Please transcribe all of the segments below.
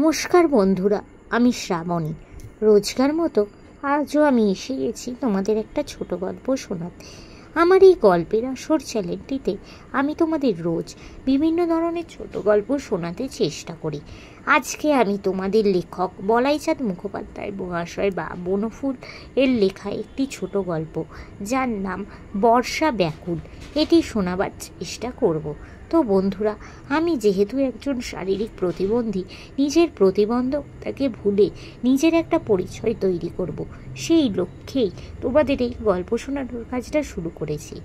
নমস্কার বন্ধুরা, আমি শ্রাবণী। রোজকার মতো আজও আমি এসে গেছি তোমাদের একটা ছোট গল্প শোনাতে। আমার এই গল্পের আসর চ্যানেলটিতে আমি তোমাদের রোজ বিভিন্ন ধরনের ছোট গল্প শোনাতে চেষ্টা করি। আজকে আমি তোমাদের লেখক বলাইচাঁদ মুখোপাধ্যায় মহাশয় বা বনফুল এর লেখা একটি ছোট গল্প, যার নাম বর্ষা ব্যাকুল, এটি শোনাবার চেষ্টা করব। তো বন্ধুরা, আমি যেহেতু একজন শারীরিক প্রতিবন্ধী, নিজের প্রতিবন্ধকতাকে ভুলে নিজের একটা পরিচয় তৈরি করব, সেই লক্ষ্যেই তোমাদের এই গল্প শোনানোর কাজটা শুরু করেছি।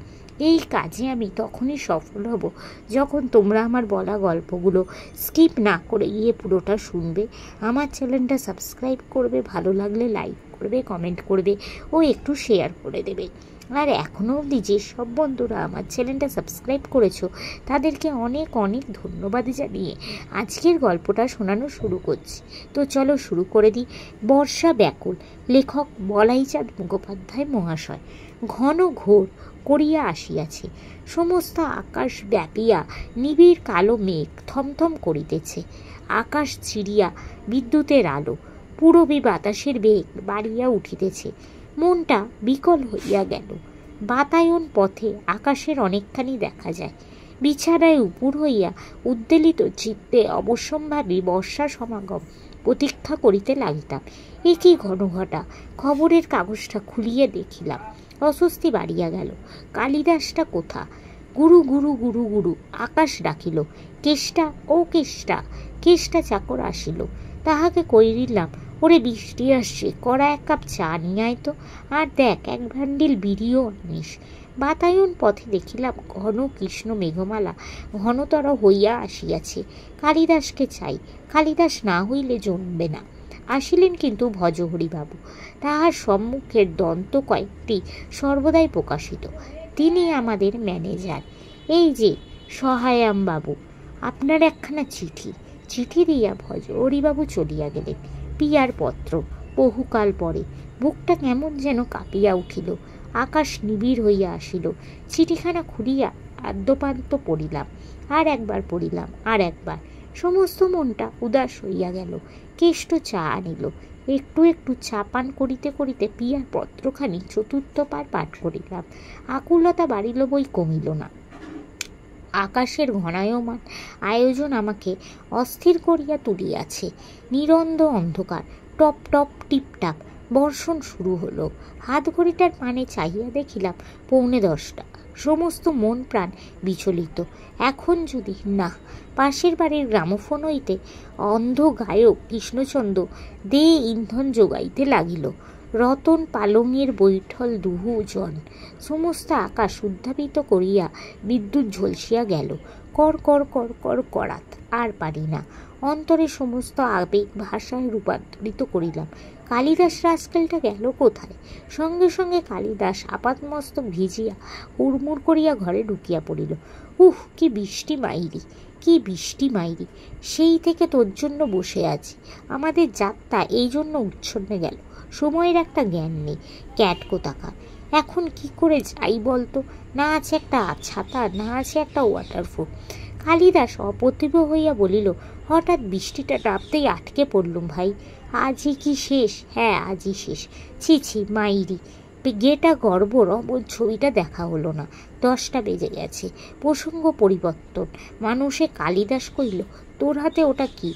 এই কাজে আমি তখনই সফল হব যখন তোমরা আমার বলা গল্পগুলো স্কিপ না করে গিয়ে পুরোটা শুনবে, আমার চ্যানেলটা সাবস্ক্রাইব করবে, ভালো লাগলে লাইক করবে, কমেন্ট করবে ও একটু শেয়ার করে দেবে। আর এখনও অবধি যেসব বন্ধুরা আমার চ্যানেলটা সাবস্ক্রাইব করেছো তাদেরকে অনেক অনেক ধন্যবাদ জানিয়ে আজকের গল্পটা শোনানো শুরু করছি। তো চলো শুরু করে দিই। বর্ষা ব্যাকুল, লেখক বলাইচাঁদ মুখোপাধ্যায় মহাশয়। ঘন ঘোর করিয়া আসিয়াছে, সমস্ত আকাশ ব্যাপিয়া নিবিড় কালো মেঘ থমথম করিতেছে। আকাশ চিরিয়া বিদ্যুতের আলো, পূরবী বাতাসের বেগ বাড়িয়া উঠিতেছে। মনটা বিকল হইয়া গেল। বাতায়ন পথে আকাশের অনেকখানি দেখা যায়। বিছানায় উপুর হইয়া উদ্বেলিত চিত্তে অবশ্যম্ভাবী বর্ষা সমাগম প্রতীক্ষা করিতে লাগিতাম। এ কি ঘনঘটা! খবরের কাগজটা খুলিয়া দেখিলাম। অস্বস্তি বাড়িয়া গেল। কালিদাসটা কোথা? গুরু গুরু গুরু গুরু আকাশ ডাকিল। কেষ্টা, ও কেষ্টা! কেষ্টা চাকর আসিল। তাহাকে কইরিলাম, ওরে বৃষ্টি আসছে, কড়া এক কাপ চা নিয়ে আয় তো, আর দেখ এক ভ্যান্ডিল বিড়িও আনিস। বাতায়ন পথে দেখিলাম ঘন কৃষ্ণ মেঘমালা ঘনতর হইয়া আসিয়াছে। কালিদাসকে চাই, কালিদাস না হইলে জমবে না। আসিলেন কিন্তু ভজহরিবাবু। তাহার সম্মুখের দন্ত কয়েকটি সর্বদাই প্রকাশিত। তিনি আমাদের ম্যানেজার। এই যে সহায়ামবাবু, আপনার একখানা চিঠি। চিঠি দিয়া ভজহরিবাবু চলিয়া গেলেন। পিয়ার পত্র, বহুকাল পরে। বুকটা কেমন যেন কাঁপিয়া উঠিল। আকাশ নিবিড় হইয়া আসিল। চিঠিখানা খুলিয়া আদ্যপান্ত পড়িলাম, আর একবার পড়িলাম, আর একবার। সমস্ত মনটা উদাস হইয়া গেল। কেষ্ট চা আনিল। একটু একটু চা পান করিতে করিতে পিয়ার পত্রখানি চতুর্থবার পাঠ করিলাম। আকুলতা বাড়িল বই কমিল না। আকাশের ঘনায়মান আয়োজন আমাকে অস্থির করিয়া তুলিয়াছে। নিরন্দ অন্ধকার, টপ টপ টিপটাপ বর্ষণ শুরু হলো। হাত ঘড়িটার পানে চাহিয়া দেখিলাম 9:45। সমস্ত মন প্রাণ বিচলিত। এখন যদি না! পাশের বাড়ির গ্রামোফোন হইতে অন্ধ গায়ক কৃষ্ণচন্দ্র দে ইন্ধন যোগাইতে লাগিল। রতন পালঙের বৈঠল দুহু জন। সমস্ত আকাশ উদ্ধাপিত করিয়া বিদ্যুৎ ঝলসিয়া গেল। কর কর কর কর করাত। আর পারি না। অন্তরে সমস্ত আবেগ ভাষায় রূপান্তরিত করিলাম। কালিদাস রাস্কেলটা গেল কোথায়? সঙ্গে সঙ্গে কালিদাস আপাতমস্তক ভিজিয়া হুড়মুড় করিয়া ঘরে ঢুকিয়া পড়িল। কি বৃষ্টি মাইরি, কি বৃষ্টি মাইরি! সেই থেকে তোর জন্য বসে আছি। আমাদের যাত্রা এই জন্য উচ্ছন্নে গেল। সময়ের একটা জ্ঞান নেই। ক্যাট কোথাকার! এখন কি করে যাই বলতো? না আছে একটা ছাতা, না আছে একটা ওয়াটারপ্রুফ। কালিদাস অপ্রতিভ হইয়া বলিল, হঠাৎ বৃষ্টিটা নামতেই আটকে পড়লুম ভাই। আজই কি শেষ? হ্যাঁ, আজই শেষ। ছি ছি মাইরি! গেটা গর্বর অমন ছবিটা দেখা হলো না। 10টা বেজে গেছে। প্রসঙ্গ পরিবর্তন। মানুষে কালিদাস কইল, তোর হাতে ওটা কি?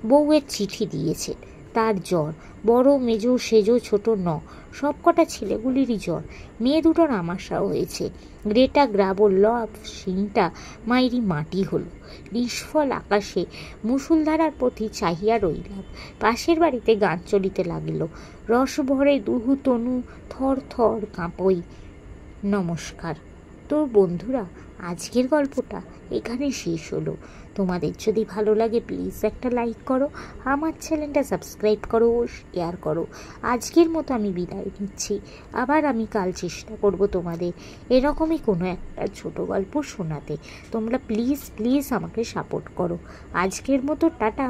বউয়ের চিঠি দিয়েছে। তার জ্বর। বড় মেজো সেজো ছোট সবকটা ছেলেগুলিরই জ্বর। মেয়ে দুটোর আমাশা হয়েছে। গ্রেটা গ্রাবোর লব শিংটা মাইরি মাটি হলো। নিষ্ফল আকাশে মুষলধারার প্রতি চাহিয়া রইলাম। পাশের বাড়িতে গান চলিতে লাগিল। রসভরে দুহু তনু থর থর কাঁপই। নমস্কার। তো বন্ধুরা, আজকের গল্পটা এখানে শেষ হলো। তোমাদের যদি ভালো লাগে প্লিজ একটা লাইক করো, আমার চ্যানেলটা সাবস্ক্রাইব করো ও শেয়ার করো। আজকের মতো আমি বিদায় নিচ্ছি। আবার আমি কাল চেষ্টা করব তোমাদের এরকমই কোনো একটা ছোট গল্প শোনাতে। তোমরা প্লিজ প্লিজ আমাকে সাপোর্ট করো। আজকের মতো টাটা।